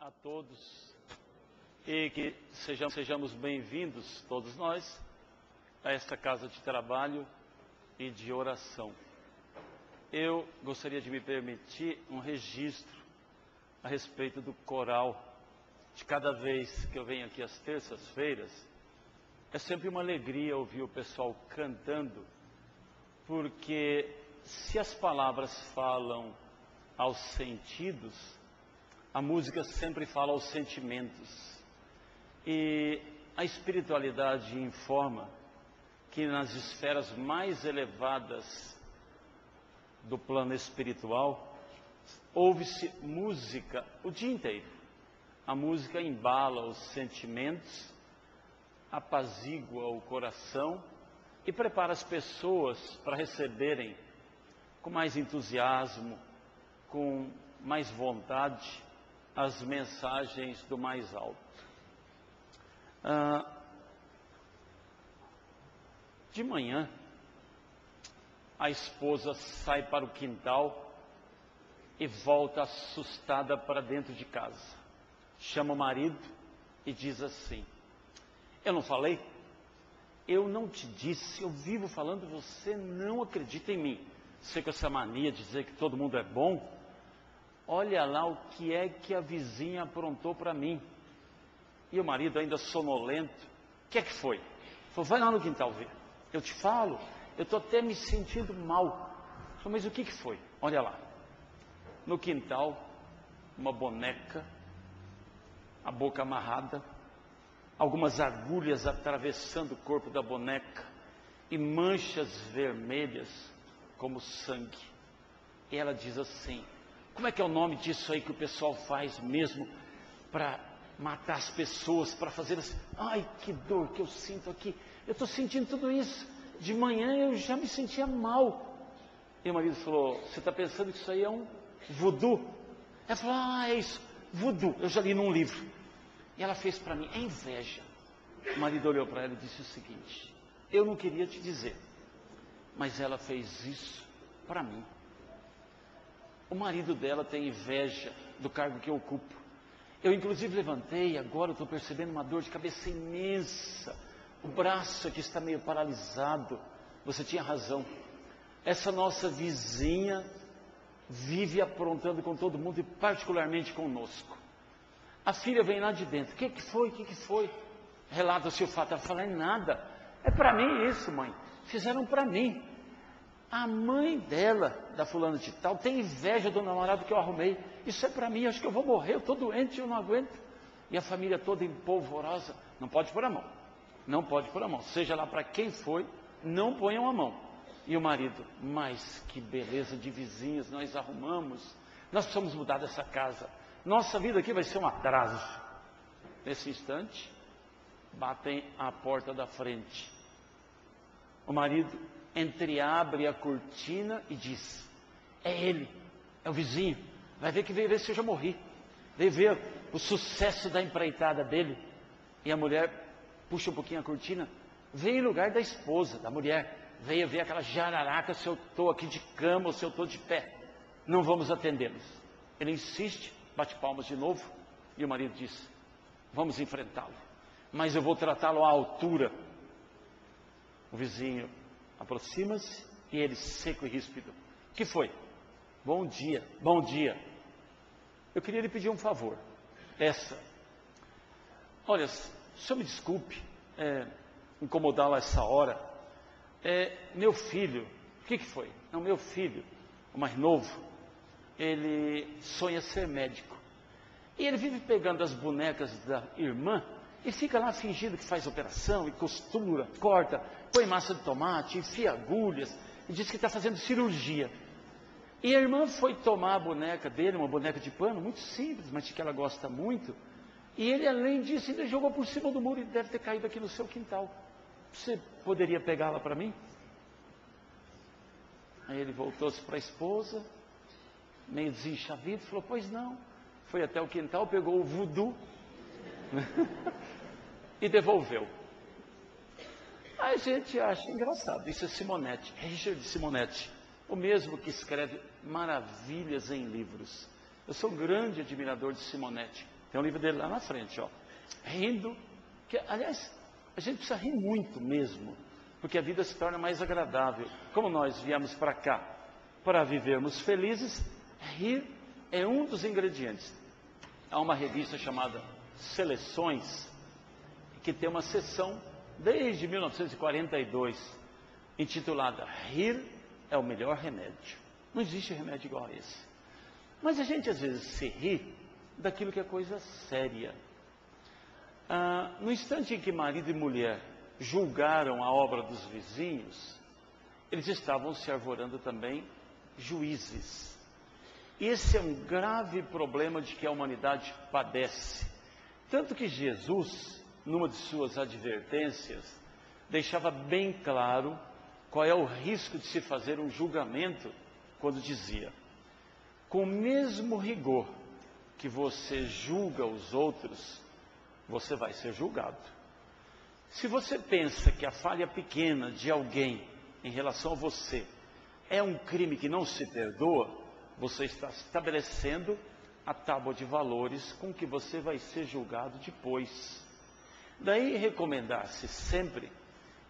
a todos e que sejamos bem-vindos, todos nós, a esta casa de trabalho e de oração. Eu gostaria de me permitir um registro a respeito do coral. De cada vez que eu venho aqui às terças-feiras, é sempre uma alegria ouvir o pessoal cantando, porque se as palavras falam aos sentidos, a música sempre fala aos sentimentos. E a espiritualidade informa que nas esferas mais elevadas do plano espiritual, ouve-se música o dia inteiro. A música embala os sentimentos, apazigua o coração e prepara as pessoas para receberem com mais entusiasmo, com mais vontade, as mensagens do mais alto. De manhã, a esposa sai para o quintal e volta assustada para dentro de casa. Chama o marido e diz assim: eu não falei? Eu não te disse, eu vivo falando, você não acredita em mim. Você com essa mania de dizer que todo mundo é bom, olha lá o que é que a vizinha aprontou para mim. E o marido ainda sonolento: o que é que foi? Falou: vai lá no quintal ver. Eu te falo, eu estou até me sentindo mal. Falei: mas o que foi? Olha lá. No quintal, uma boneca, a boca amarrada, algumas agulhas atravessando o corpo da boneca e manchas vermelhas como sangue. E ela diz assim: como é que é o nome disso aí que o pessoal faz mesmo para matar as pessoas, para fazer assim? Ai, que dor que eu sinto aqui. Eu estou sentindo tudo isso. De manhã eu já me sentia mal. E o marido falou: você está pensando que isso aí é um voodoo? Ela falou: ah, é isso, voodoo. Eu já li num livro. E ela fez para mim: é inveja. O marido olhou para ela e disse o seguinte: eu não queria te dizer, mas ela fez isso para mim. O marido dela tem inveja do cargo que eu ocupo. Eu inclusive levantei, agora eu estou percebendo uma dor de cabeça imensa. O braço aqui está meio paralisado. Você tinha razão. Essa nossa vizinha vive aprontando com todo mundo e particularmente conosco. A filha vem lá de dentro: o que foi? O que foi? Relata-se o fato. Ela fala: é nada. É para mim isso, mãe. Fizeram para mim. A mãe dela, da fulana de tal, tem inveja do namorado que eu arrumei. Isso é para mim, acho que eu vou morrer, eu estou doente, eu não aguento. E a família toda empolvorosa. Não pode pôr a mão. Não pode pôr a mão. Seja lá para quem foi, não ponham a mão. E o marido: mas que beleza de vizinhos nós arrumamos. Nós precisamos mudar dessa casa. Nossa vida aqui vai ser um atraso. Nesse instante, batem à porta da frente. O marido entreabre a cortina e diz: é ele, é o vizinho. Vai ver que veio ver se eu já morri. Veio ver o sucesso da empreitada dele. E a mulher puxa um pouquinho a cortina. Veio em lugar da esposa, da mulher. Veio ver aquela jararaca, se eu estou aqui de cama ou se eu estou de pé. Não vamos atendê-los. Ele insiste, bate palmas de novo. E o marido diz: vamos enfrentá-lo, mas eu vou tratá-lo à altura. O vizinho aproxima-se e ele, seco e ríspido: o que foi? Bom dia, bom dia. Eu queria lhe pedir um favor. Olha, o senhor me desculpe incomodá-lo a essa hora. Meu filho, o que foi? Não, meu filho, o mais novo, ele sonha ser médico. E ele vive pegando as bonecas da irmã e fica lá fingindo que faz operação e costura, corta, põe massa de tomate, enfia agulhas e diz que está fazendo cirurgia. E a irmã foi tomar a boneca dele, uma boneca de pano, muito simples, mas que ela gosta muito. E ele, além disso, ainda jogou por cima do muro e deve ter caído aqui no seu quintal. Você poderia pegá-la para mim? Aí ele voltou-se para a esposa, meio desenchavido, falou: pois não. Foi até o quintal, pegou o voodoo e devolveu. A gente acha engraçado. Isso é Simonetti, Richard Simonetti, o mesmo que escreve maravilhas em livros. Eu sou um grande admirador de Simonetti. Tem um livro dele lá na frente, ó. Rindo, que, aliás, a gente precisa rir muito mesmo, porque a vida se torna mais agradável. Como nós viemos para cá para vivermos felizes, rir é um dos ingredientes. Há uma revista chamada Seleções, que tem uma seção desde 1942, intitulada Rir é o melhor remédio. Não existe remédio igual a esse. Mas a gente às vezes se ri daquilo que é coisa séria. No instante em que marido e mulher julgaram a obra dos vizinhos, eles estavam se arvorando também juízes. E esse é um grave problema de que a humanidade padece. Tanto que Jesus, numa de suas advertências, deixava bem claro qual é o risco de se fazer um julgamento, quando dizia: com o mesmo rigor que você julga os outros, você vai ser julgado. Se você pensa que a falha pequena de alguém em relação a você é um crime que não se perdoa, você está estabelecendo a tábua de valores com que você vai ser julgado depois. Daí recomendar-se sempre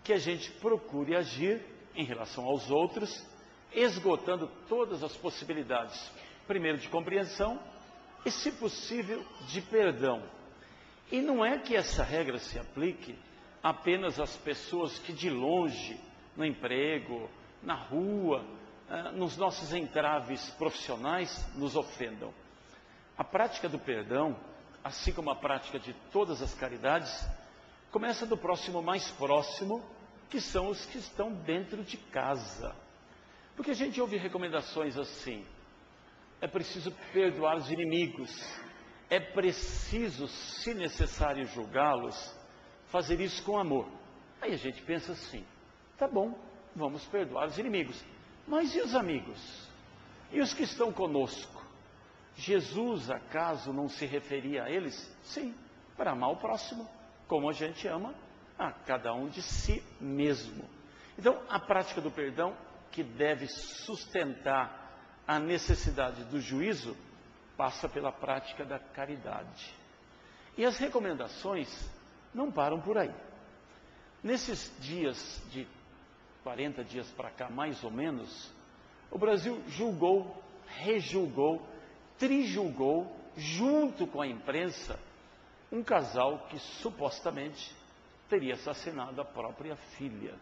que a gente procure agir em relação aos outros, esgotando todas as possibilidades, primeiro de compreensão e, se possível, de perdão. E não é que essa regra se aplique apenas às pessoas que de longe, no emprego, na rua, nos nossos entraves profissionais, nos ofendam. A prática do perdão, assim como a prática de todas as caridades, começa do próximo mais próximo, que são os que estão dentro de casa. Porque a gente ouve recomendações assim: é preciso perdoar os inimigos, é preciso, se necessário, julgá-los, fazer isso com amor. Aí a gente pensa assim: tá bom, vamos perdoar os inimigos, mas e os amigos? E os que estão conosco? Jesus, acaso, não se referia a eles? Sim, para amar o próximo, como a gente ama a cada um de si mesmo. Então, a prática do perdão, que deve sustentar a necessidade do juízo, passa pela prática da caridade. E as recomendações não param por aí. Nesses dias de 40 dias para cá, mais ou menos, o Brasil julgou, rejulgou, trijulgou, junto com a imprensa, um casal que supostamente teria assassinado a própria filha.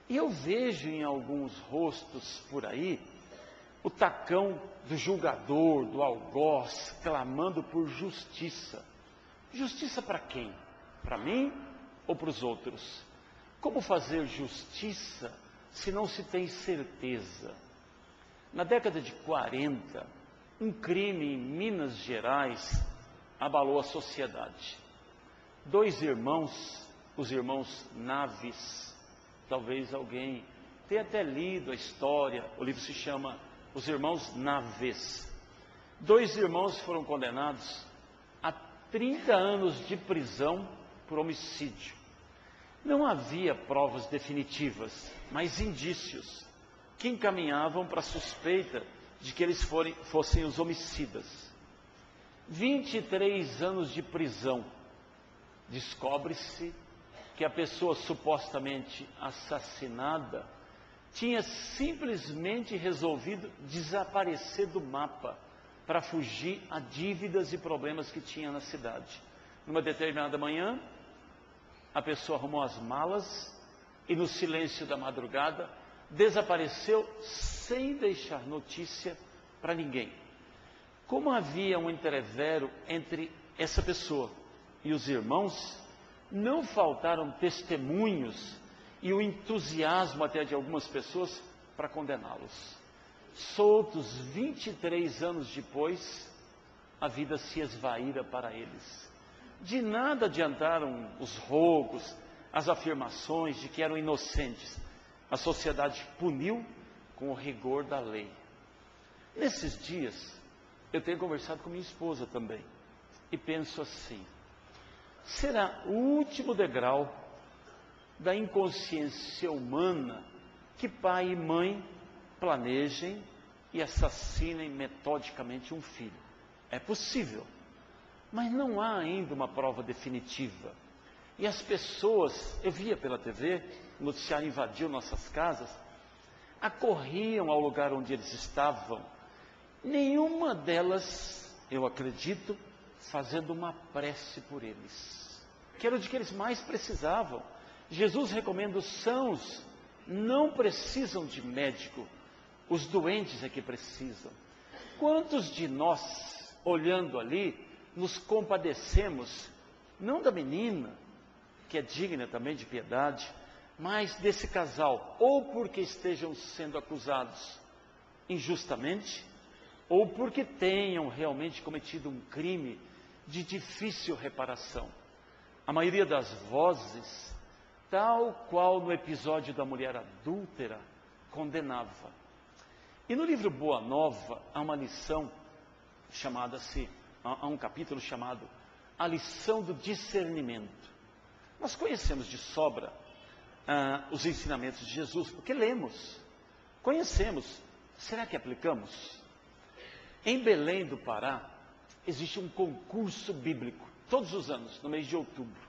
E eu vejo em alguns rostos por aí o tacão do julgador, do algoz, clamando por justiça. Justiça para quem? Para mim ou para os outros? Como fazer justiça se não se tem certeza? Na década de 40, um crime em Minas Gerais abalou a sociedade. 2 irmãos, os irmãos Naves, talvez alguém tenha até lido a história, o livro se chama Os Irmãos Naves. 2 irmãos foram condenados a 30 anos de prisão por homicídio. Não havia provas definitivas, mas indícios que encaminhavam para a suspeita de que eles fossem os homicidas. 23 anos de prisão. Descobre-se que a pessoa supostamente assassinada tinha simplesmente resolvido desaparecer do mapa para fugir a dívidas e problemas que tinha na cidade. Numa determinada manhã, a pessoa arrumou as malas e, no silêncio da madrugada, desapareceu sem deixar notícia para ninguém. Como havia um entrevero entre essa pessoa e os irmãos, não faltaram testemunhos e o entusiasmo até de algumas pessoas para condená-los. Soltos 23 anos depois, a vida se esvaíra para eles. De nada adiantaram os rogos, as afirmações de que eram inocentes. A sociedade puniu com o rigor da lei. Nesses dias, eu tenho conversado com minha esposa também, e penso assim: será o último degrau da inconsciência humana que pai e mãe planejem e assassinem metodicamente um filho? É possível, mas não há ainda uma prova definitiva. E as pessoas, eu via pela TV, o noticiário invadiu nossas casas, acorriam ao lugar onde eles estavam, nenhuma delas, eu acredito, fazendo uma prece por eles, que era o de que eles mais precisavam. Jesus recomenda: os sãos não precisam de médico, os doentes é que precisam. Quantos de nós, olhando ali, nos compadecemos, não da menina, que é digna também de piedade, mas desse casal, ou porque estejam sendo acusados injustamente, ou porque tenham realmente cometido um crime de difícil reparação. A maioria das vozes, tal qual no episódio da mulher adúltera, condenava. E no livro Boa Nova, há uma lição chamada-se, há um capítulo chamado A Lição do Discernimento. Nós conhecemos de sobra os ensinamentos de Jesus, porque lemos, conhecemos. Será que aplicamos? Em Belém do Pará, existe um concurso bíblico, todos os anos, no mês de outubro.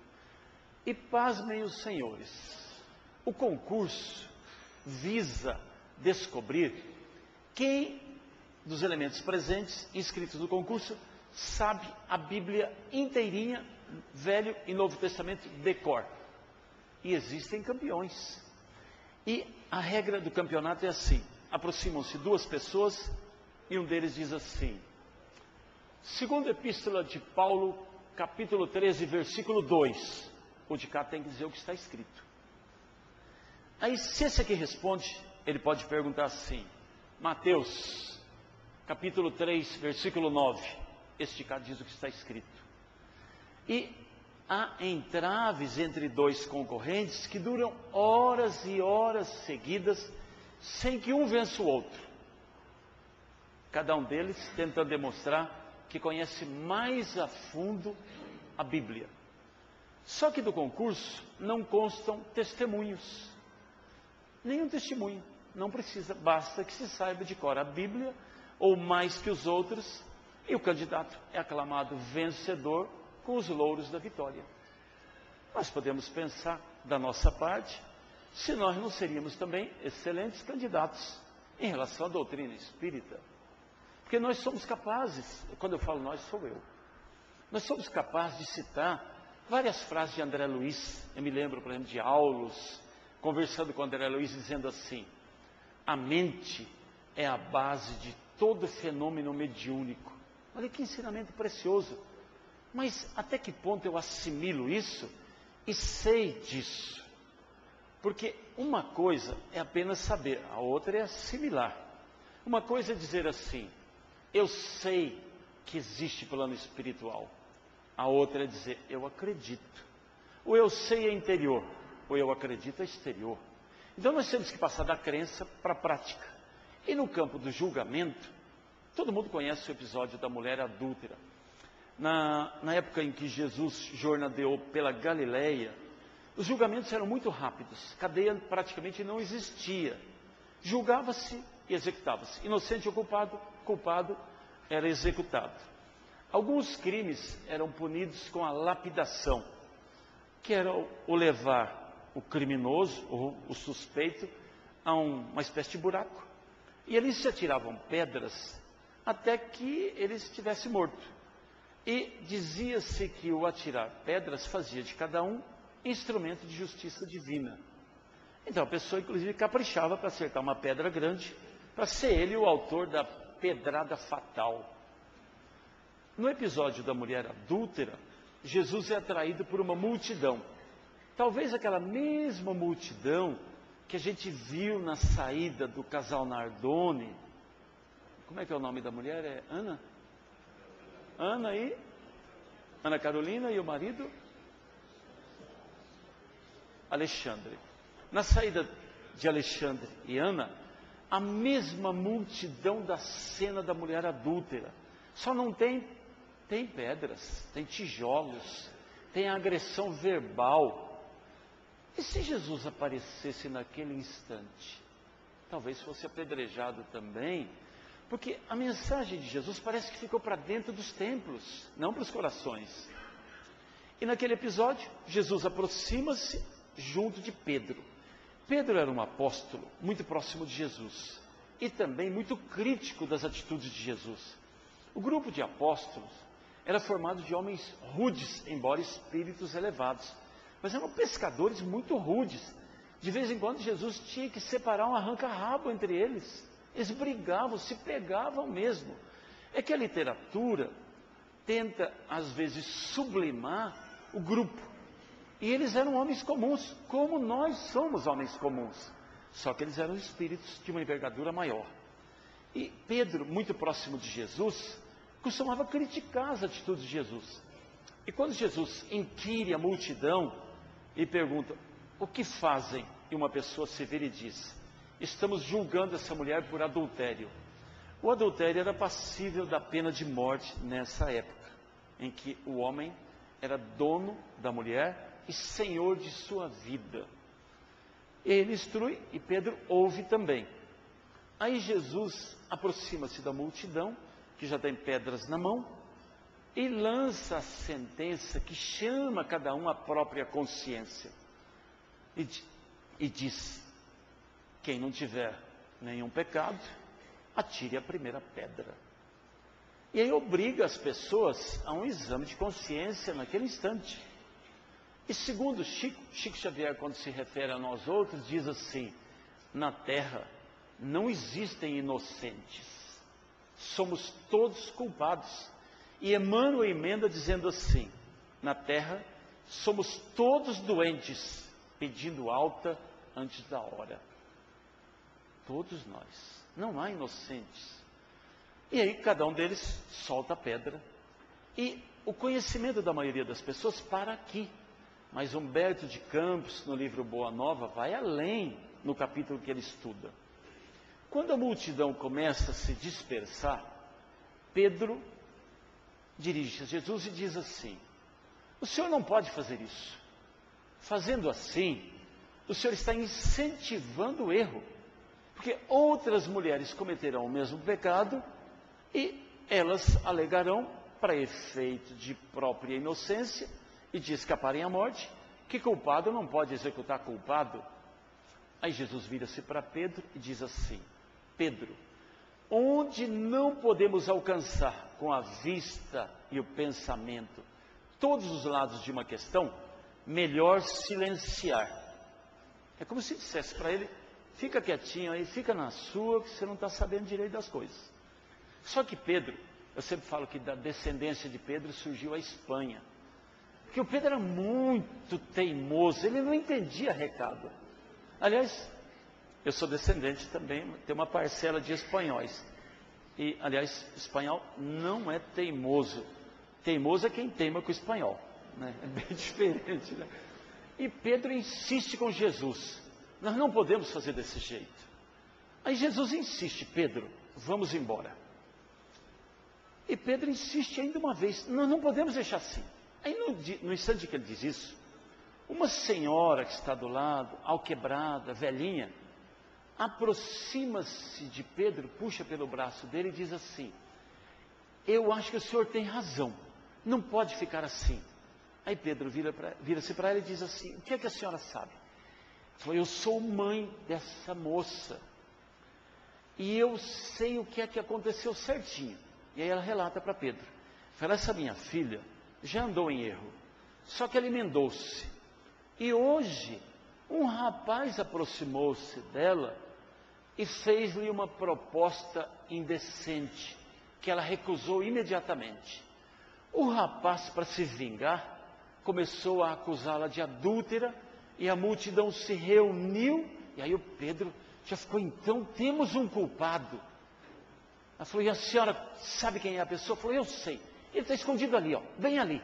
E pasmem os senhores, o concurso visa descobrir quem dos elementos presentes, inscritos no concurso, sabe a Bíblia inteirinha, Velho e Novo Testamento, de cor. E existem campeões. E a regra do campeonato é assim: aproximam-se duas pessoas e um deles diz assim: segunda epístola de Paulo, capítulo 13, versículo 2. O de cá tem que dizer o que está escrito. Aí, se esse aqui responde, ele pode perguntar assim: Mateus, capítulo 3, versículo 9. Este de cá diz o que está escrito. E há entraves entre dois concorrentes que duram horas e horas seguidas, sem que um vença o outro. Cada um deles tentando demonstrar que conhece mais a fundo a Bíblia. Só que do concurso não constam testemunhos. Nenhum testemunho, não precisa, basta que se saiba de cor a Bíblia, ou mais que os outros, e o candidato é aclamado vencedor com os louros da vitória. Nós podemos pensar da nossa parte, se nós não seríamos também excelentes candidatos em relação à doutrina espírita. Porque nós somos capazes, quando eu falo nós, sou eu. Nós somos capazes de citar várias frases de André Luiz. Eu me lembro, por exemplo, de Aulus, conversando com André Luiz, dizendo assim: a mente é a base de todo fenômeno mediúnico. Olha que ensinamento precioso. Mas até que ponto eu assimilo isso e sei disso? Porque uma coisa é apenas saber, a outra é assimilar. Uma coisa é dizer assim: eu sei que existe plano espiritual. A outra é dizer: eu acredito. O eu sei é interior, o eu acredito é exterior. Então nós temos que passar da crença para a prática. E no campo do julgamento, todo mundo conhece o episódio da mulher adúltera. Na época em que Jesus jornadeou pela Galileia, os julgamentos eram muito rápidos, cadeia praticamente não existia. Julgava-se e executava-se. Inocente ou culpado era executado. Alguns crimes eram punidos com a lapidação, que era o levar o criminoso, ou o suspeito, a uma espécie de buraco. E ali se atiravam pedras até que ele estivesse morto. E dizia-se que o atirar pedras fazia de cada um instrumento de justiça divina. Então a pessoa inclusive caprichava para acertar uma pedra grande, para ser ele o autor da pedrada fatal. No episódio da mulher adúltera, Jesus é atraído por uma multidão. Talvez aquela mesma multidão que a gente viu na saída do casal Nardoni. Como é que é o nome da mulher? É Ana? Ana Carolina e o marido? Alexandre. Na saída de Alexandre e Ana, a mesma multidão da cena da mulher adúltera. Só não tem pedras, tem tijolos, tem agressão verbal. E se Jesus aparecesse naquele instante? Talvez fosse apedrejado também, Porque a mensagem de Jesus parece que ficou para dentro dos templos, não para os corações. E naquele episódio, Jesus aproxima-se junto de Pedro. Pedro era um apóstolo muito próximo de Jesus e também muito crítico das atitudes de Jesus. O grupo de apóstolos era formado de homens rudes, embora espíritos elevados, mas eram pescadores muito rudes. De vez em quando Jesus tinha que separar um arranca-rabo entre eles. Eles brigavam, se pegavam mesmo. É que a literatura tenta, às vezes, sublimar o grupo. E eles eram homens comuns, como nós somos homens comuns. Só que eles eram espíritos de uma envergadura maior. E Pedro, muito próximo de Jesus, costumava criticar as atitudes de Jesus. E quando Jesus inquire a multidão e pergunta, o que fazem? E uma pessoa se vira e diz, estamos julgando essa mulher por adultério. O adultério era passível da pena de morte nessa época, em que o homem era dono da mulher e senhor de sua vida. Ele instrui e Pedro ouve também. Aí Jesus aproxima-se da multidão, que já tem pedras na mão, e lança a sentença que chama cada um à própria consciência. E diz, quem não tiver nenhum pecado, atire a primeira pedra. E aí obriga as pessoas a um exame de consciência naquele instante. E segundo Chico Xavier, quando se refere a nós outros, diz assim, na Terra não existem inocentes, somos todos culpados. E Emmanuel emenda dizendo assim, na Terra somos todos doentes, pedindo alta antes da hora. Todos nós, não há inocentes. E aí cada um deles solta a pedra. E o conhecimento da maioria das pessoas para aqui. Mas Humberto de Campos, no livro Boa Nova, vai além no capítulo que ele estuda. Quando a multidão começa a se dispersar, Pedro dirige-se a Jesus e diz assim, o senhor não pode fazer isso. Fazendo assim, o senhor está incentivando o erro. Porque outras mulheres cometerão o mesmo pecado e elas alegarão, para efeito de própria inocência e de escaparem à morte, que culpado não pode executar culpado. Aí Jesus vira-se para Pedro e diz assim, Pedro, onde não podemos alcançar com a vista e o pensamento todos os lados de uma questão, melhor silenciar. É como se dissesse para ele, fica quietinho aí, fica na sua, que você não está sabendo direito das coisas. Só que Pedro, eu sempre falo que da descendência de Pedro surgiu a Espanha. Porque o Pedro era muito teimoso, ele não entendia recado. Aliás, eu sou descendente também, tenho uma parcela de espanhóis. E, aliás, espanhol não é teimoso. Teimoso é quem teima com o espanhol, né? É bem diferente, né? E Pedro insiste com Jesus. Nós não podemos fazer desse jeito. Aí Jesus insiste, Pedro, vamos embora. E Pedro insiste ainda uma vez, nós não podemos deixar assim. Aí no instante que ele diz isso, uma senhora que está do lado, alquebrada, velhinha, aproxima-se de Pedro, puxa pelo braço dele e diz assim, eu acho que o senhor tem razão, não pode ficar assim. Aí Pedro vira-se para ela e diz assim, o que é que a senhora sabe? Falou, eu sou mãe dessa moça, e eu sei o que é que aconteceu certinho. E aí ela relata para Pedro, fala, essa minha filha já andou em erro, só que ela emendou-se. E hoje, um rapaz aproximou-se dela e fez-lhe uma proposta indecente, que ela recusou imediatamente. O rapaz, para se vingar, começou a acusá-la de adúltera, e a multidão se reuniu, e aí o Pedro já ficou, então, temos um culpado. Ela falou, e a senhora sabe quem é a pessoa? Falou, eu sei, ele está escondido ali, ó, bem ali.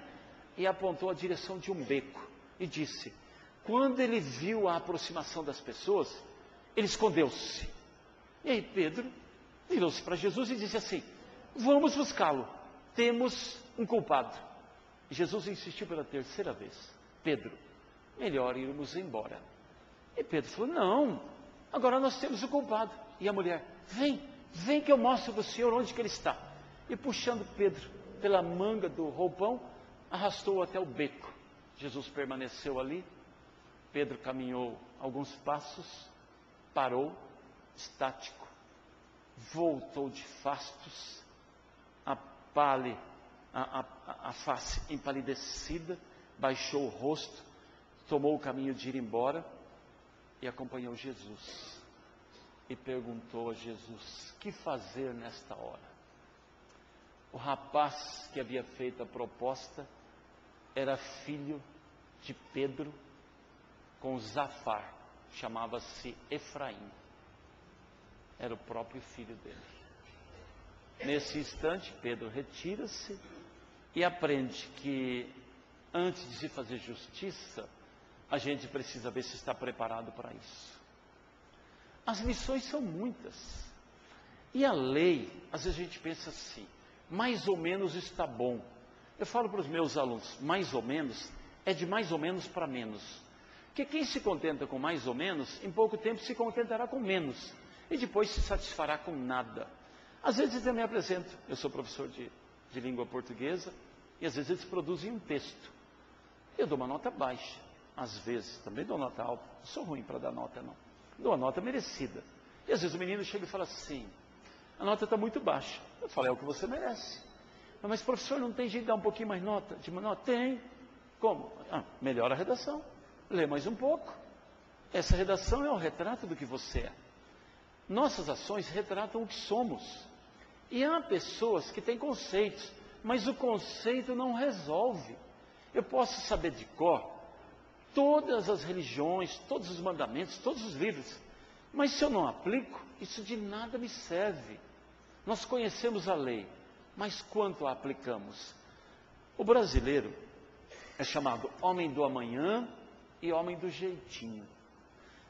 E apontou a direção de um beco, e disse, quando ele viu a aproximação das pessoas, ele escondeu-se. E aí Pedro virou-se para Jesus e disse assim, vamos buscá-lo, temos um culpado. E Jesus insistiu pela terceira vez, Pedro, melhor irmos embora. E Pedro falou, não, agora nós temos o culpado. E a mulher, vem, vem que eu mostro para o senhor onde que ele está. E puxando Pedro pela manga do roupão, arrastou-o até o beco. Jesus permaneceu ali, Pedro caminhou alguns passos, parou, estático, voltou de fastos, a face empalidecida, baixou o rosto, tomou o caminho de ir embora e acompanhou Jesus. E perguntou a Jesus: que fazer nesta hora? O rapaz que havia feito a proposta era filho de Pedro com Zafar, chamava-se Efraim. Era o próprio filho dele. Nesse instante, Pedro retira-se e aprende que antes de se fazer justiça, a gente precisa ver se está preparado para isso. As lições são muitas. E a lei, às vezes a gente pensa assim, mais ou menos está bom. Eu falo para os meus alunos, mais ou menos é de mais ou menos para menos. Porque quem se contenta com mais ou menos, em pouco tempo se contentará com menos. E depois se satisfará com nada. Às vezes eu me apresento, eu sou professor de língua portuguesa, e às vezes eles produzem um texto. Eu dou uma nota baixa, às vezes, também dou nota alta. Não sou ruim para dar nota, não. Dou a nota merecida. E às vezes o menino chega e fala assim, a nota está muito baixa. Eu falo, é o que você merece. Mas professor, não tem jeito de dar um pouquinho mais nota? De uma nota? Tem. Como? Melhora a redação. Lê mais um pouco. Essa redação é o retrato do que você é. Nossas ações retratam o que somos. E há pessoas que têm conceitos, mas o conceito não resolve. Eu posso saber de cor todas as religiões, todos os mandamentos, todos os livros, mas se eu não aplico, isso de nada me serve. Nós conhecemos a lei, mas quanto a aplicamos? O brasileiro é chamado homem do amanhã e homem do jeitinho.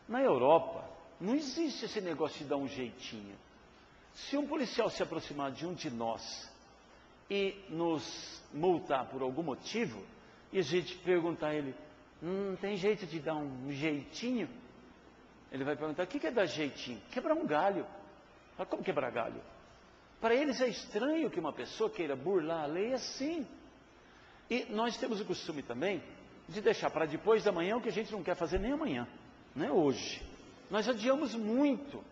Na Europa, não existe esse negócio de dar um jeitinho. Se um policial se aproximar de um de nós e nos multar por algum motivo, e a gente perguntar a ele, tem jeito de dar um jeitinho? Ele vai perguntar, o que é dar jeitinho? Quebrar um galho. Mas como quebrar galho? Para eles é estranho que uma pessoa queira burlar a lei assim. E nós temos o costume também de deixar para depois da manhã o que a gente não quer fazer nem amanhã, não é hoje. Nós adiamos muito.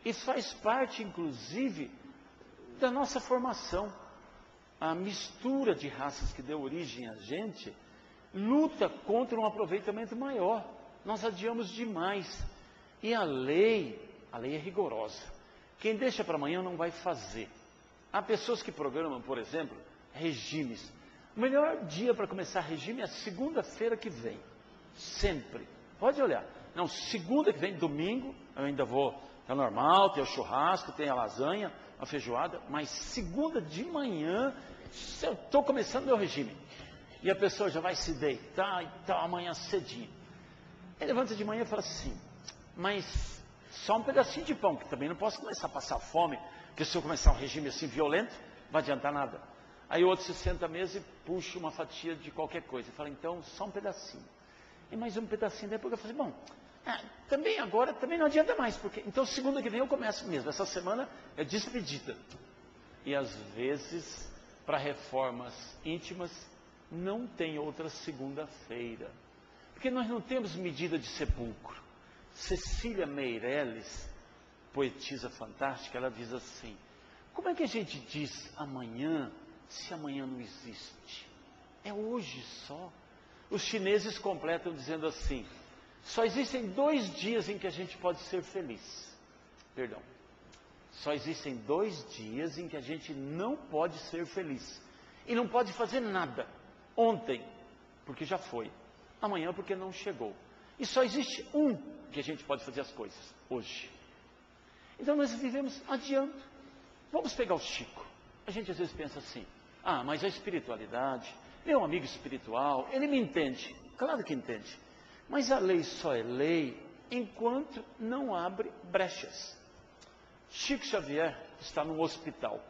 E faz parte, inclusive, da nossa formação. A mistura de raças que deu origem a gente luta contra um aproveitamento maior. Nós adiamos demais. E a lei é rigorosa. Quem deixa para amanhã não vai fazer. Há pessoas que programam, por exemplo, regimes. O melhor dia para começar regime é a segunda-feira que vem. Sempre. Pode olhar. Não, segunda que vem, domingo, eu ainda vou. É normal, tem o churrasco, tem a lasanha, a feijoada, mas segunda de manhã, eu estou começando meu regime. E a pessoa já vai se deitar e tal, amanhã cedinho. Ele levanta de manhã e fala assim, mas só um pedacinho de pão, que também não posso começar a passar fome, porque se eu começar um regime assim violento, não vai adiantar nada. Aí o outro se senta à mesa e puxa uma fatia de qualquer coisa. E fala, então, só um pedacinho. E mais um pedacinho. Depois eu falei, bom, também agora, também não adianta mais, porque então segunda que vem eu começo mesmo. Essa semana é despedida. E às vezes, para reformas íntimas, não tem outra segunda-feira. Porque nós não temos medida de sepulcro. Cecília Meirelles, poetisa fantástica, ela diz assim, como é que a gente diz amanhã, se amanhã não existe? É hoje só. Os chineses completam dizendo assim, só existem 2 dias em que a gente pode ser feliz. Perdão. Só existem 2 dias em que a gente não pode ser feliz. E não pode fazer nada. Ontem, porque já foi. Amanhã, porque não chegou. E só existe um que a gente pode fazer as coisas. Hoje. Então nós vivemos adiando. Vamos pegar o Chico. A gente às vezes pensa assim, mas a espiritualidade, meu amigo espiritual, ele me entende. Claro que entende. Mas a lei só é lei enquanto não abre brechas. Chico Xavier está no hospital,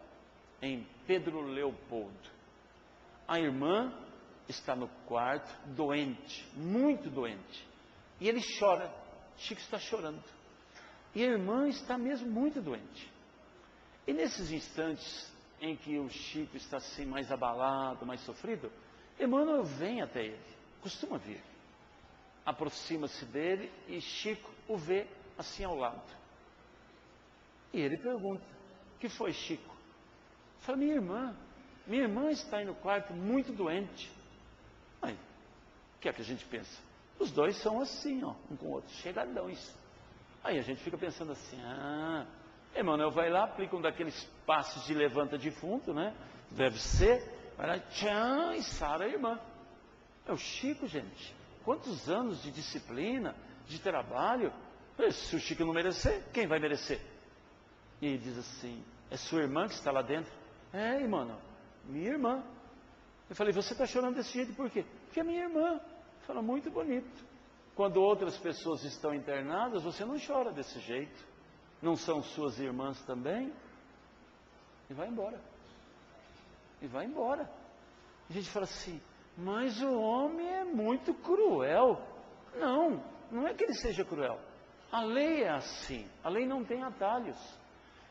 em Pedro Leopoldo. A irmã está no quarto, doente, muito doente. E ele chora. Chico está chorando. E a irmã está mesmo muito doente. E nesses instantes em que o Chico está assim mais abalado, mais sofrido, Emmanuel vem até ele, costuma vir. Aproxima-se dele e Chico o vê assim ao lado. E ele pergunta: o que foi, Chico? Fala: minha irmã está aí no quarto muito doente. Aí, o que é que a gente pensa? Os dois são assim, ó, um com o outro, chegadões. Aí a gente fica pensando assim: Emmanuel vai lá, aplica um daqueles passos de levanta defunto, né? Deve ser, vai lá, tchan, e sara a irmã. É o Chico, gente. Quantos anos de disciplina, de trabalho. Se o Chico não merecer, quem vai merecer? E ele diz assim: é sua irmã que está lá dentro? É, Emmanuel, minha irmã. Eu falei: você está chorando desse jeito por quê? Porque é minha irmã. Fala: muito bonito. Quando outras pessoas estão internadas, você não chora desse jeito. Não são suas irmãs também? E vai embora. E vai embora. A gente fala assim: mas o homem é muito cruel. Não, não é que ele seja cruel. A lei é assim, a lei não tem atalhos.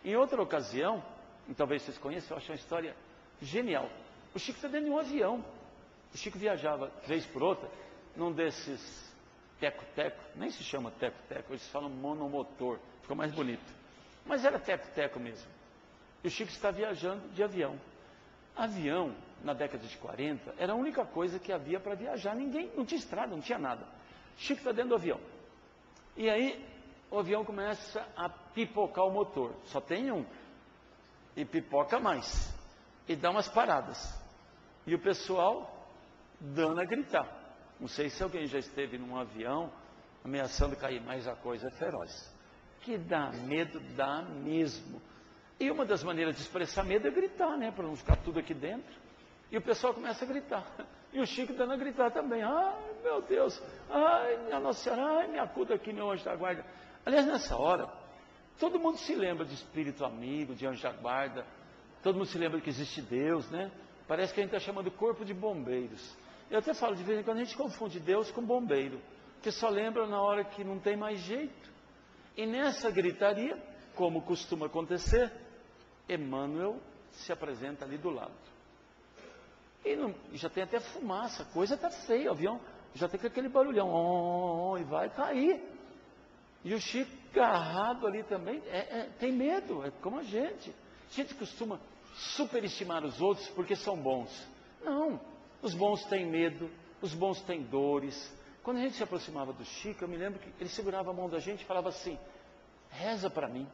Em outra ocasião, e talvez vocês conheçam, eu acho uma história genial. O Chico está dentro de um avião. O Chico viajava, vez por outra, num desses teco-teco, nem se chama teco-teco, eles falam monomotor, ficou mais bonito. Mas era teco-teco mesmo. E o Chico está viajando de avião. Avião, na década de 40, era a única coisa que havia para viajar. Ninguém, não tinha estrada, não tinha nada. Chico está dentro do avião. E aí, o avião começa a pipocar o motor. Só tem um. E pipoca mais. E dá umas paradas. E o pessoal dando a gritar. Não sei se alguém já esteve num avião ameaçando cair, mas a coisa é feroz. Que dá medo, dá mesmo. E uma das maneiras de expressar medo é gritar, né? Para não ficar tudo aqui dentro. E o pessoal começa a gritar. E o Chico dando a gritar também. Ai, meu Deus. Ai, minha Nossa Senhora. Ai, me acuda aqui, meu anjo da guarda. Aliás, nessa hora, todo mundo se lembra de espírito amigo, de anjo da guarda. Todo mundo se lembra que existe Deus, né? Parece que a gente está chamando corpo de bombeiros. Eu até falo, de vez em quando a gente confunde Deus com bombeiro. Porque só lembra na hora que não tem mais jeito. E nessa gritaria, como costuma acontecer, Emmanuel se apresenta ali do lado. E já tem até fumaça, a coisa está feia, o avião já tem aquele barulhão, e vai cair. E o Chico agarrado ali também, tem medo, é como a gente. A gente costuma superestimar os outros porque são bons. Não, os bons têm medo, os bons têm dores. Quando a gente se aproximava do Chico, eu me lembro que ele segurava a mão da gente e falava assim: reza para mim,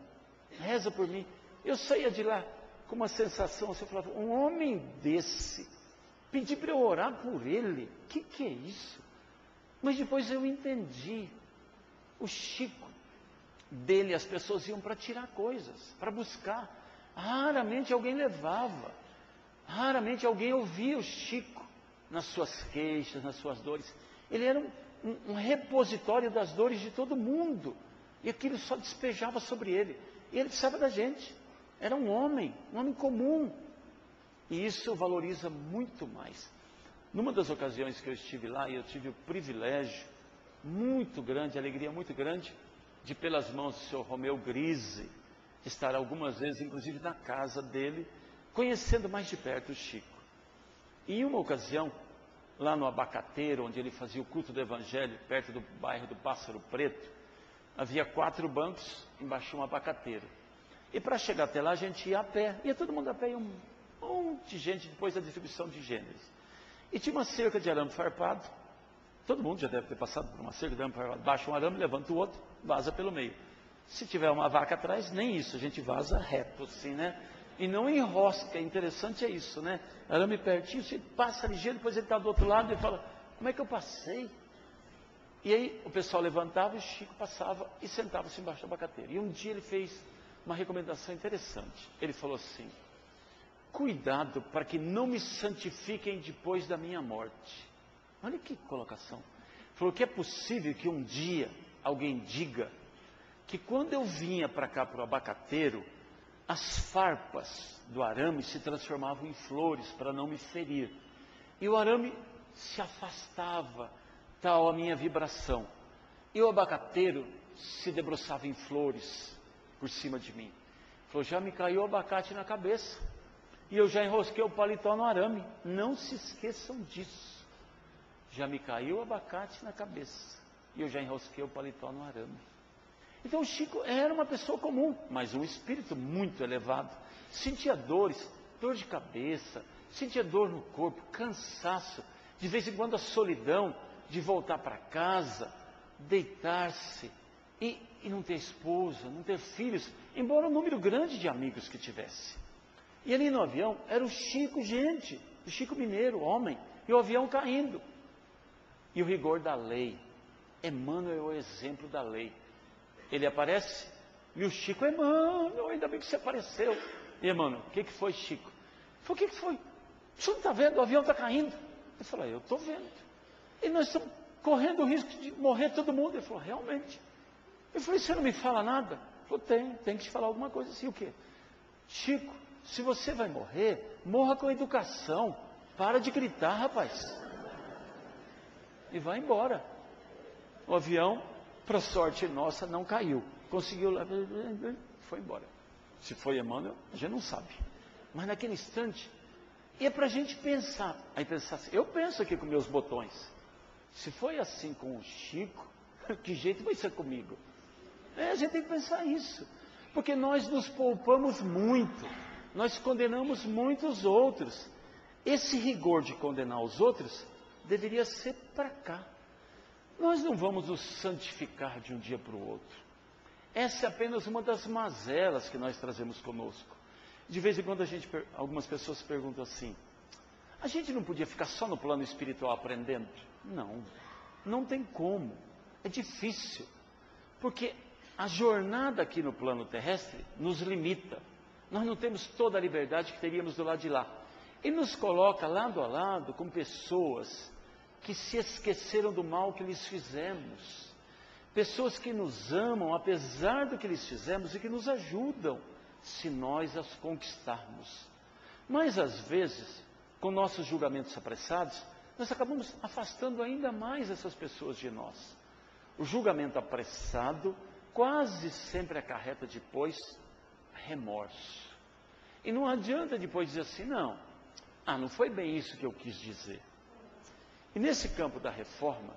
reza por mim. Eu saía de lá com uma sensação, você falava: um homem desse, pedir para eu orar por ele, o que é isso? Mas depois eu entendi, o Chico, dele as pessoas iam para tirar coisas, para buscar. Raramente alguém levava, raramente alguém ouvia o Chico nas suas queixas, nas suas dores. Ele era um repositório das dores de todo mundo, e aquilo só despejava sobre ele. E ele precisava da gente. Era um homem comum. E isso valoriza muito mais. Numa das ocasiões que eu estive lá, e eu tive o privilégio muito grande, alegria muito grande, de pelas mãos do senhor Romeu Grise, estar algumas vezes, inclusive na casa dele, conhecendo mais de perto o Chico. E em uma ocasião, lá no Abacateiro, onde ele fazia o culto do Evangelho, perto do bairro do Pássaro Preto, havia 4 bancos, embaixo de um abacateiro. E para chegar até lá, a gente ia a pé, ia todo mundo a pé, e um monte de gente depois da distribuição de gêneros. E tinha uma cerca de arame farpado, todo mundo já deve ter passado por uma cerca de arame farpado, baixa um arame, levanta o outro, vaza pelo meio. Se tiver uma vaca atrás, nem isso, a gente vaza reto assim, né? E não enrosca, interessante é isso, né? Arame pertinho, você passa ligeiro, depois ele está do outro lado e fala: como é que eu passei? E aí o pessoal levantava e o Chico passava e sentava-se embaixo do abacateiro. E um dia ele fez uma recomendação interessante. Ele falou assim: cuidado para que não me santifiquem depois da minha morte. Olha que colocação. Falou que é possível que um dia alguém diga que quando eu vinha para cá, para o abacateiro, as farpas do arame se transformavam em flores para não me ferir. E o arame se afastava, tal a minha vibração. E o abacateiro se debruçava em flores por cima de mim. Falou, já me caiu o abacate na cabeça. E eu já enrosquei o paletó no arame. Não se esqueçam disso. Já me caiu o abacate na cabeça. E eu já enrosquei o paletó no arame. Então o Chico era uma pessoa comum, mas um espírito muito elevado. Sentia dores, dor de cabeça, sentia dor no corpo, cansaço. De vez em quando a solidão de voltar para casa, deitar-se e não ter esposa, não ter filhos, embora um número grande de amigos que tivesse. E ali no avião era o Chico, gente, o Chico Mineiro, homem, e o avião caindo. E o rigor da lei. Emmanuel é o exemplo da lei. Ele aparece e o Chico, Emmanuel, ainda bem que você apareceu. E Emmanuel, o que foi, Chico? Ele falou, o que foi? O senhor não está vendo? O avião está caindo. Ele falou, eu estou vendo. E nós estamos correndo o risco de morrer todo mundo. Ele falou, realmente. Eu falei, você não me fala nada? Ele falou, tem que te falar alguma coisa assim. O quê? Chico, se você vai morrer, morra com educação. Para de gritar, rapaz. E vai embora. O avião, para sorte nossa, não caiu. Conseguiu lá, foi embora. Se foi Emmanuel, a gente não sabe. Mas naquele instante, e é para a gente pensar. Aí pensar assim, eu penso aqui com meus botões. Se foi assim com o Chico, que jeito vai ser comigo? A gente tem que pensar isso. Porque nós nos poupamos muito. Nós condenamos muitos outros. Esse rigor de condenar os outros deveria ser para cá. Nós não vamos nos santificar de um dia para o outro. Essa é apenas uma das mazelas que nós trazemos conosco. De vez em quando algumas pessoas perguntam assim, a gente não podia ficar só no plano espiritual aprendendo? Não, não tem como. É difícil. Porque a jornada aqui no plano terrestre nos limita. Nós não temos toda a liberdade que teríamos do lado de lá. E nos coloca lado a lado com pessoas que se esqueceram do mal que lhes fizemos. Pessoas que nos amam apesar do que lhes fizemos e que nos ajudam se nós as conquistarmos. Mas às vezes, com nossos julgamentos apressados, nós acabamos afastando ainda mais essas pessoas de nós. O julgamento apressado quase sempre acarreta depois remorso. E não adianta depois dizer assim, não foi bem isso que eu quis dizer. E nesse campo da reforma,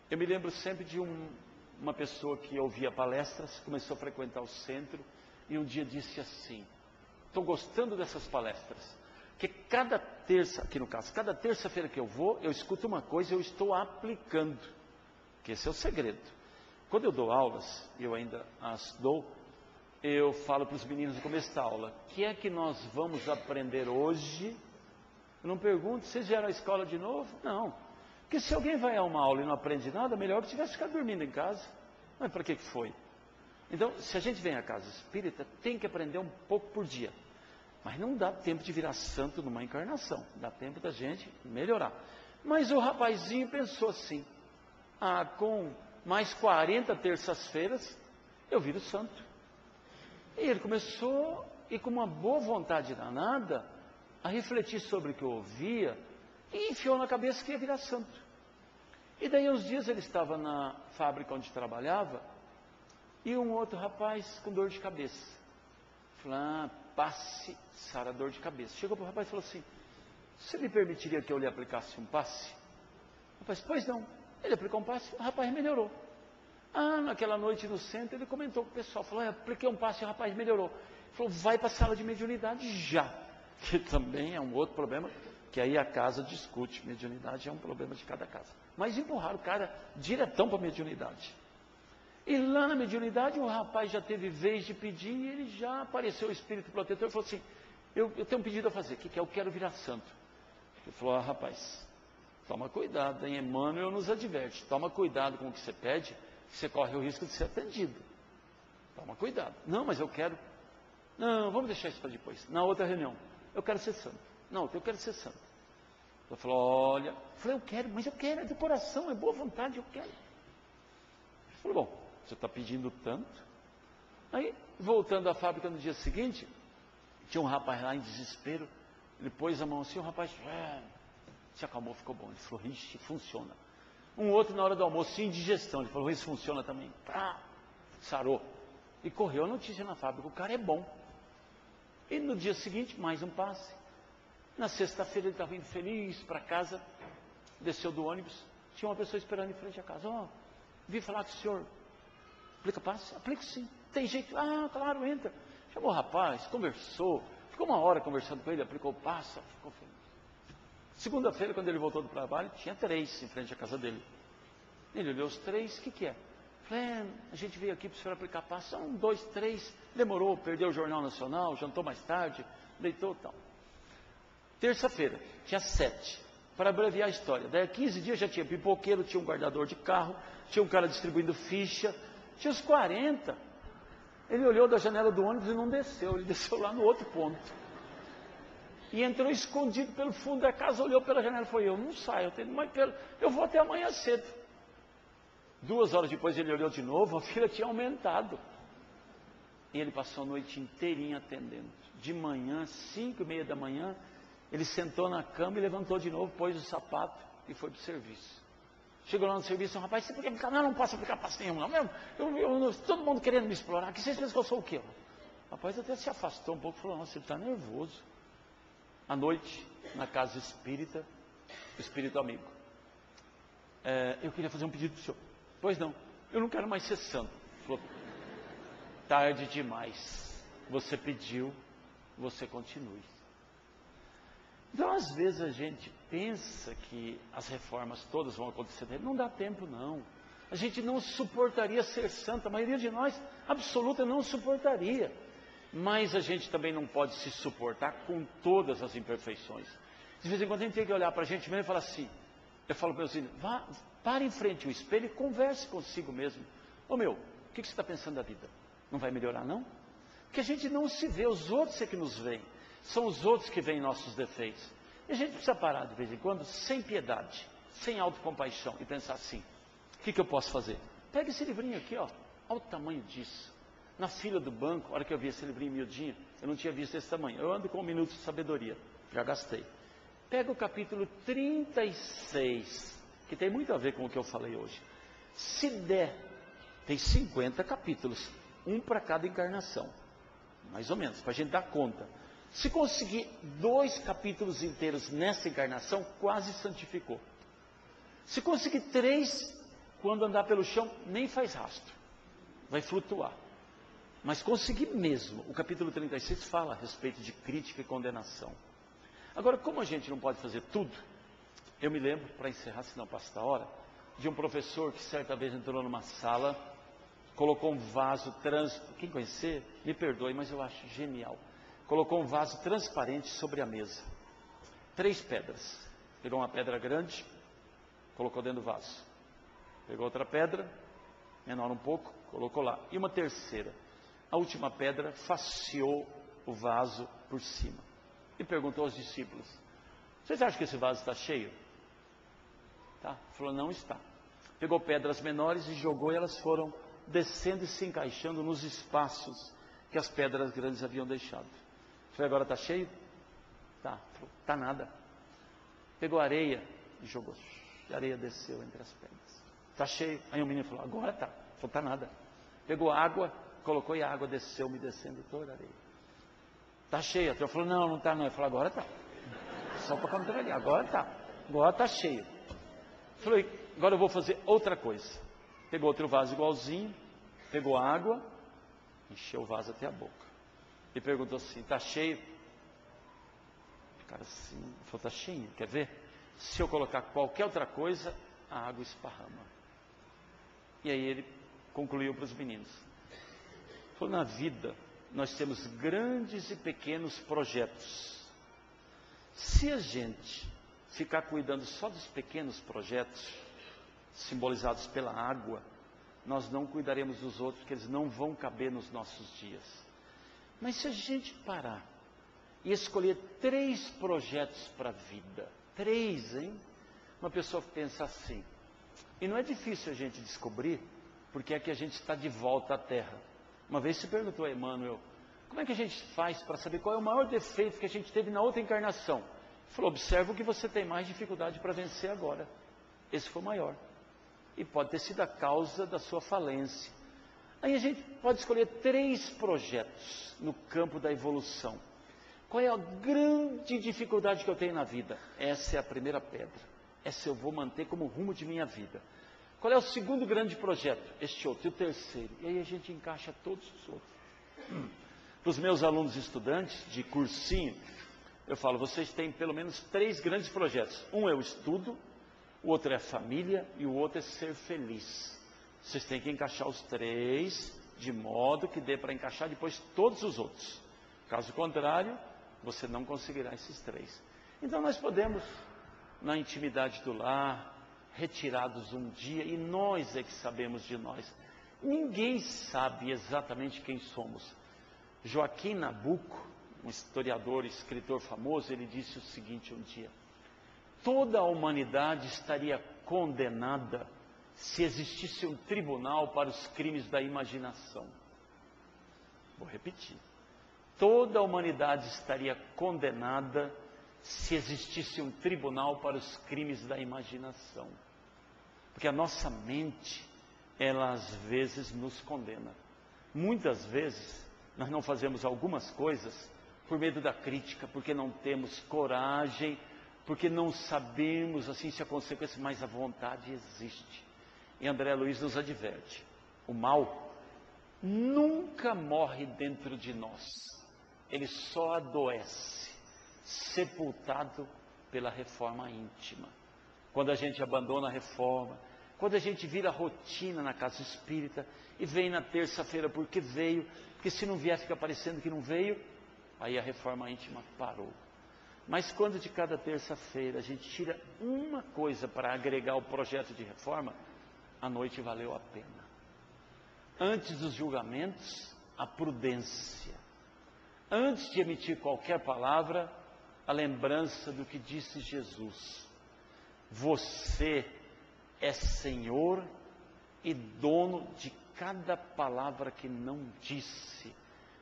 eu me lembro sempre de uma pessoa que ouvia palestras, começou a frequentar o centro, e um dia disse assim, estou gostando dessas palestras, que cada terça-feira que eu vou, eu escuto uma coisa e eu estou aplicando, que esse é o segredo. Quando eu dou aulas, eu ainda as dou, eu falo para os meninos no começo da aula, o que é que nós vamos aprender hoje? Eu não pergunto, vocês vieram à escola de novo? Não. Porque se alguém vai a uma aula e não aprende nada, melhor que tivesse ficado dormindo em casa. Mas para que foi? Então, se a gente vem à casa espírita, tem que aprender um pouco por dia. Mas não dá tempo de virar santo numa encarnação. Dá tempo da gente melhorar. Mas o rapazinho pensou assim, com mais 40 terças-feiras, eu viro santo. E ele começou, e com uma boa vontade danada, a refletir sobre o que eu ouvia, e enfiou na cabeça que ia virar santo. E daí uns dias ele estava na fábrica onde trabalhava, e um outro rapaz com dor de cabeça. Falou, passe, sara dor de cabeça. Chegou para o rapaz e falou assim, você me permitiria que eu lhe aplicasse um passe? O rapaz, pois não. Ele aplicou um passe, o rapaz melhorou. Naquela noite no centro, ele comentou com o pessoal, falou, apliquei um passe e o rapaz melhorou. Ele falou, vai para a sala de mediunidade já. Que também é um outro problema, que aí a casa discute. Mediunidade é um problema de cada casa. Mas empurraram o cara diretão para a mediunidade. E lá na mediunidade o rapaz já teve vez de pedir e ele já apareceu o espírito protetor e falou assim, eu tenho um pedido a fazer, que eu quero virar santo. Ele falou, rapaz, toma cuidado, hein? Emmanuel nos adverte, toma cuidado com o que você pede, que você corre o risco de ser atendido. Toma cuidado. Não, mas eu quero. Não, vamos deixar isso para depois. Na outra reunião, eu quero ser santo. Não, eu quero ser santo. Eu falei, olha, eu quero, mas eu quero, é do coração, é boa vontade, eu quero. Ele falou, bom, você está pedindo tanto. Aí, voltando à fábrica no dia seguinte, tinha um rapaz lá em desespero, ele pôs a mão assim, o rapaz se acalmou, ficou bom. Ele falou, ixi, funciona. Um outro na hora do almoço, indigestão, ele falou, isso funciona também. Sarou. E correu a notícia na fábrica, o cara é bom. E no dia seguinte, mais um passe. Na sexta-feira ele estava indo feliz para casa, desceu do ônibus, tinha uma pessoa esperando em frente à casa. Vi falar que o senhor aplica passe? Aplico sim. Tem jeito? Claro, entra. Chamou o rapaz, conversou, ficou uma hora conversando com ele, aplicou o passe, ficou feliz. Segunda-feira, quando ele voltou do trabalho, tinha 3 em frente à casa dele. Ele olhou os 3, o que é? Falei, a gente veio aqui para o senhor aplicar passe. 1, 2, 3, demorou, perdeu o Jornal Nacional, jantou mais tarde, deitou e tal. Terça-feira, tinha 7, para abreviar a história. Daí a 15 dias já tinha pipoqueiro, tinha um guardador de carro, tinha um cara distribuindo ficha, tinha os 40. Ele olhou da janela do ônibus e não desceu, ele desceu lá no outro ponto. E entrou escondido pelo fundo da casa, olhou pela janela e falou, eu não saio, eu vou até amanhã cedo. 2 horas depois ele olhou de novo, a fila tinha aumentado. E ele passou a noite inteirinha atendendo. De manhã, 5:30 da manhã, ele sentou na cama e levantou de novo, pôs o sapato e foi para o serviço. Chegou lá no serviço, um rapaz, você podia aplicar? Não posso aplicar passe nenhum, não. Todo mundo querendo me explorar, que vocês pensam que eu sou o quê? O rapaz até se afastou um pouco e falou, nossa, ele está nervoso. À noite, na casa espírita, o espírito amigo. Eu queria fazer um pedido para o senhor. Pois não, eu não quero mais ser santo. Falou, tarde demais. Você pediu, você continue. Então, às vezes, a gente pensa que as reformas todas vão acontecer. Não dá tempo, não. A gente não suportaria ser santo. A maioria de nós, absoluta, não suportaria. Mas a gente também não pode se suportar com todas as imperfeições. De vez em quando a gente tem que olhar para a gente mesmo e falar assim. Eu falo para meus filhos, para em frente ao espelho e converse consigo mesmo. O que você está pensando da vida? Não vai melhorar, não? Porque a gente não se vê, os outros é que nos veem. São os outros que veem nossos defeitos. E a gente precisa parar de vez em quando, sem piedade, sem autocompaixão, e pensar assim, o que eu posso fazer? Pega esse livrinho aqui, olha o tamanho disso. Na fila do banco, a hora que eu vi esse livrinho miudinho, eu não tinha visto esse tamanho. Eu ando com 1 minuto de sabedoria, já gastei. Pega o capítulo 36, que tem muito a ver com o que eu falei hoje. Se der, tem 50 capítulos, um para cada encarnação. Mais ou menos, para a gente dar conta. Se conseguir 2 capítulos inteiros nessa encarnação, quase santificou. Se conseguir 3, quando andar pelo chão, nem faz rastro. Vai flutuar. Mas conseguir mesmo. O capítulo 36 fala a respeito de crítica e condenação. Agora, como a gente não pode fazer tudo, eu me lembro, para encerrar, senão passa da hora, de um professor que certa vez entrou numa sala, colocou um vaso transparente, quem conhecer, me perdoe, mas eu acho genial. Colocou um vaso transparente sobre a mesa. 3 pedras. Pegou uma pedra grande, colocou dentro do vaso. Pegou outra pedra, menor um pouco, colocou lá. E uma terceira. A última pedra faceou o vaso por cima. E perguntou aos discípulos, vocês acham que esse vaso está cheio? Tá? Falou, não está. Pegou pedras menores e jogou, e elas foram descendo e se encaixando nos espaços que as pedras grandes haviam deixado. Falei, agora está cheio? Tá. Falou, tá nada. Pegou areia e jogou. A areia desceu entre as pedras. Está cheio. Aí o menino falou, agora tá. Falou, tá nada. Pegou água, colocou e a água desceu, me descendo toda a areia. Está cheio. Eu falei, não está não. Ele falou, agora tá. Só para contrariar, agora tá. Agora tá cheio. Falei, agora eu vou fazer outra coisa. Pegou outro vaso igualzinho, pegou água, encheu o vaso até a boca. E perguntou assim, está cheio? O cara assim, falou, está cheio, quer ver? Se eu colocar qualquer outra coisa, a água esparrama. E aí ele concluiu para os meninos. Falou, na vida, nós temos grandes e pequenos projetos. Se a gente ficar cuidando só dos pequenos projetos, simbolizados pela água, nós não cuidaremos dos outros, porque eles não vão caber nos nossos dias. Mas se a gente parar e escolher 3 projetos para a vida, 3, hein? Uma pessoa pensa assim, e não é difícil a gente descobrir, porque é que a gente está de volta à Terra. Uma vez se perguntou a Emmanuel, como é que a gente faz para saber qual é o maior defeito que a gente teve na outra encarnação? Ele falou, observa o que você tem mais dificuldade para vencer agora. Esse foi o maior. E pode ter sido a causa da sua falência. Aí a gente pode escolher 3 projetos no campo da evolução. Qual é a grande dificuldade que eu tenho na vida? Essa é a primeira pedra. Essa eu vou manter como rumo de minha vida. Qual é o segundo grande projeto? Este outro. E o terceiro? E aí a gente encaixa todos os outros. Para os meus alunos estudantes de cursinho, eu falo, vocês têm pelo menos 3 grandes projetos. Um é o estudo, o outro é a família e o outro é ser feliz. Vocês têm que encaixar os 3 de modo que dê para encaixar depois todos os outros. Caso contrário, você não conseguirá esses 3. Então nós podemos, na intimidade do lar, retirados um dia, e nós é que sabemos de nós. Ninguém sabe exatamente quem somos. Joaquim Nabuco, um historiador e escritor famoso, ele disse o seguinte um dia: toda a humanidade estaria condenada se existisse um tribunal para os crimes da imaginação. Vou repetir. Toda a humanidade estaria condenada se existisse um tribunal para os crimes da imaginação. Porque a nossa mente, ela às vezes nos condena. Muitas vezes nós não fazemos algumas coisas por medo da crítica, porque não temos coragem, porque não sabemos assim se a consequência, mas a vontade existe. E André Luiz nos adverte: o mal nunca morre dentro de nós, ele só adoece, sepultado pela reforma íntima. Quando a gente abandona a reforma, quando a gente vira rotina na casa espírita e vem na terça-feira porque veio, porque se não vier fica parecendo que não veio, aí a reforma íntima parou. Mas quando de cada terça-feira a gente tira uma coisa para agregar ao projeto de reforma, a noite valeu a pena. Antes dos julgamentos, a prudência. Antes de emitir qualquer palavra, a lembrança do que disse Jesus: você é Senhor e dono de cada palavra que não disse,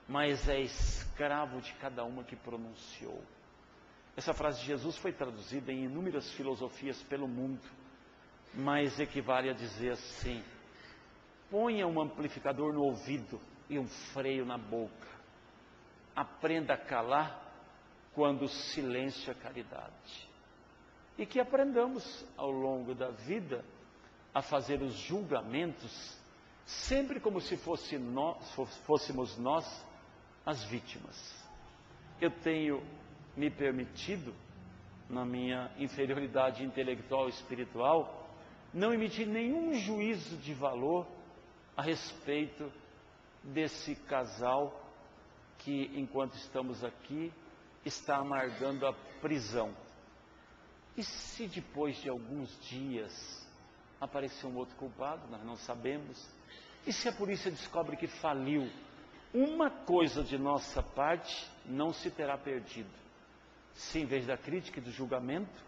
mas é escravo de cada uma que pronunciou. Essa frase de Jesus foi traduzida em inúmeras filosofias pelo mundo, mas equivale a dizer assim: ponha um amplificador no ouvido e um freio na boca. Aprenda a calar quando o silêncio é caridade. E que aprendamos ao longo da vida a fazer os julgamentos sempre como se fôssemos nós as vítimas. Eu tenho me permitido, na minha inferioridade intelectual e espiritual, não emitir nenhum juízo de valor a respeito desse casal que, enquanto estamos aqui, está amargando a prisão. E se depois de alguns dias aparecer um outro culpado, nós não sabemos. E se a polícia descobre que faliu, uma coisa de nossa parte não se terá perdido. Se em vez da crítica e do julgamento,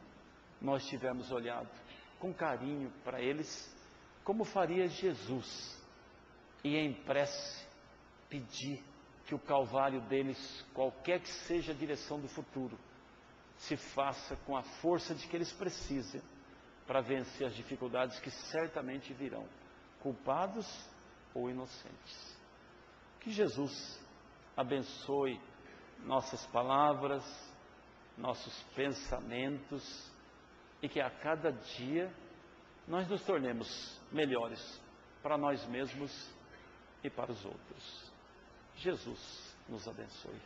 nós tivermos olhado com carinho para eles, como faria Jesus, e em prece pedir que o calvário deles, qualquer que seja a direção do futuro, se faça com a força de que eles precisem para vencer as dificuldades que certamente virão, culpados ou inocentes. Que Jesus abençoe nossas palavras, nossos pensamentos, e que a cada dia nós nos tornemos melhores para nós mesmos e para os outros. Jesus nos abençoe.